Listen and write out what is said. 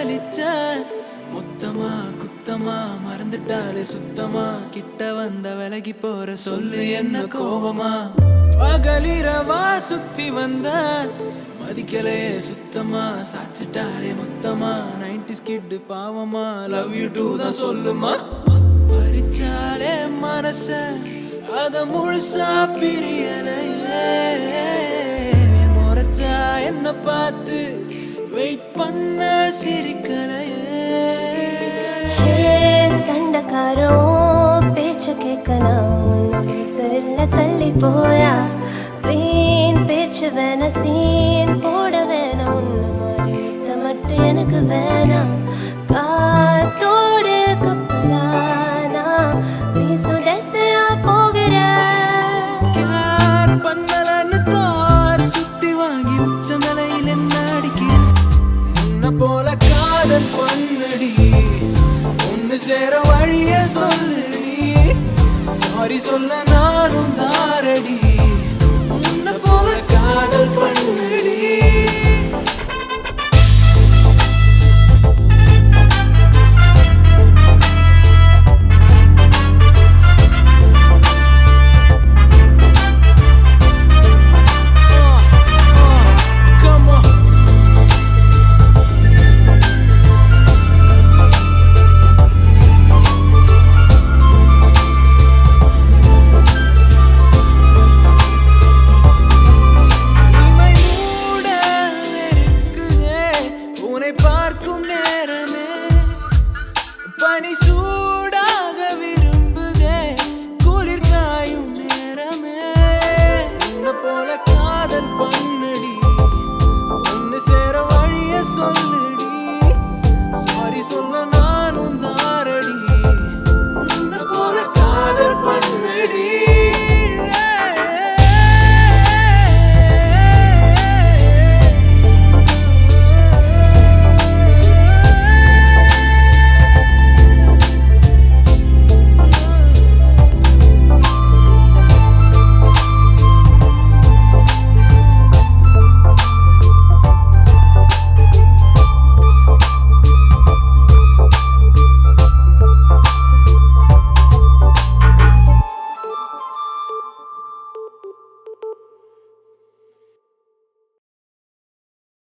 காதலிச்ச மொத்தமா குத்தமா மறந்துட்டாலே சுத்தமா கிட்ட வந்த விலகி போற சொல்லு என்ன கோபமா பகலிரவா சுத்தி வந்த மதிக்கலையே சுத்தமா சாச்சிட்டாலே மொத்தமா 90s கிட் பாவமா லவ் யூ டூ தான் சொல்லுமா பறிச்சாலே மனச அத முழுசா பிரியலையே முறைச்சா என்ன பார்த்து வெயிட் பண்ண சிரிக்கலையே சண்டக்காரோ பேச்ச கேட்கலாம் உன்னுடைய செல்ல தள்ளி போயா வீண் பேச்சு வேணா சீன் போட வேணாம் உன்ன மாதிரி ஒருத்த மட்டும் எனக்கு வேணாம் காத்தோடு கப்பலானா நீ சுதசையா போகிற யார் பண்ணலன்னு தோர் சுத்தி வாங்கி உச்ச நிலையில் என்ன அடிக்கிறேன் உன்னை போல காதல் பண்ணடி ஒன்னு சேர வழிய சொல்லடி சாரி சொல்ல நானும் தாரடி உன்னை போல காதல் பண்ணடி பார்க்கும் நேரமே பனி சூடாக விரும்புதே குளிர் காயும் நேரமே உன்னை போல காதல் பண்ணடி ஒன்னு சேர வழிய சொல்லு